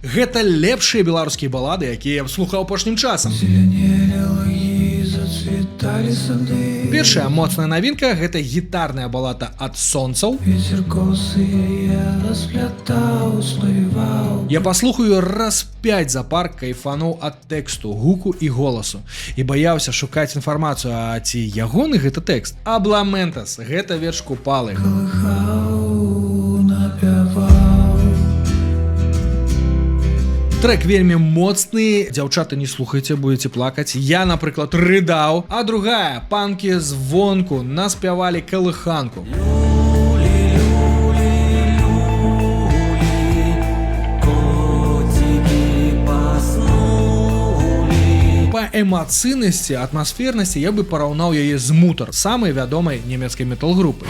Гэта лепшыя беларускія балады, якія я б слухаў апошнім часам. Першая моцная навінка — гэта гітарная балада ад сонцаў. Я паслухаю раз 5 запар, кайфануў ад тэксту, гуку і голасу. І баяўся шукаць інфармацыю, а ці ягоны гэта тэкст. Абламентас — гэта верш Купалы. Трек вельмі моцны, дзяўчаты, не слухайце, будете плакаць. Я, напрыклад, рыдаў. А другая, панкі звонку наспявалі калыханку. Па эмацыйнасці, атмасфернасці я бы параўнаў яе з Мутар, самай вядомай нямецкай метал-групы.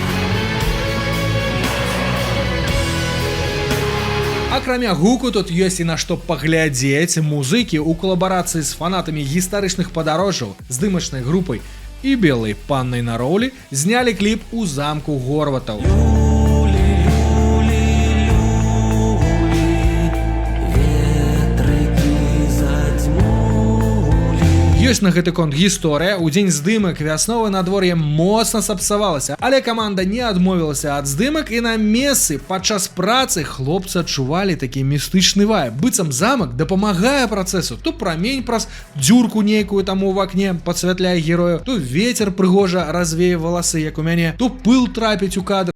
Акрамя гуку, тут ёсць і на што паглядзець. Музыкі ў калабарацыі з фанатамі гістарычных падарожжаў, здымачнай групай і белай паннай на роўлі знялі кліп у замку Горватаў. Ёсць на гэты конт гісторыя. У дзень здымак вясновае надвор'е моцна сапсавалася, але каманда не адмовілася ад здымак, і на месцы падчас працы хлопцы адчувалі такі містычны вайб. Быццам замак дапамагае працэсу. То прамень праз дзюрку нейкую там у вакне падсвятляе героя, то вецер прыгожа развее валасы, як у мяне, то пыл трапіць у кадр.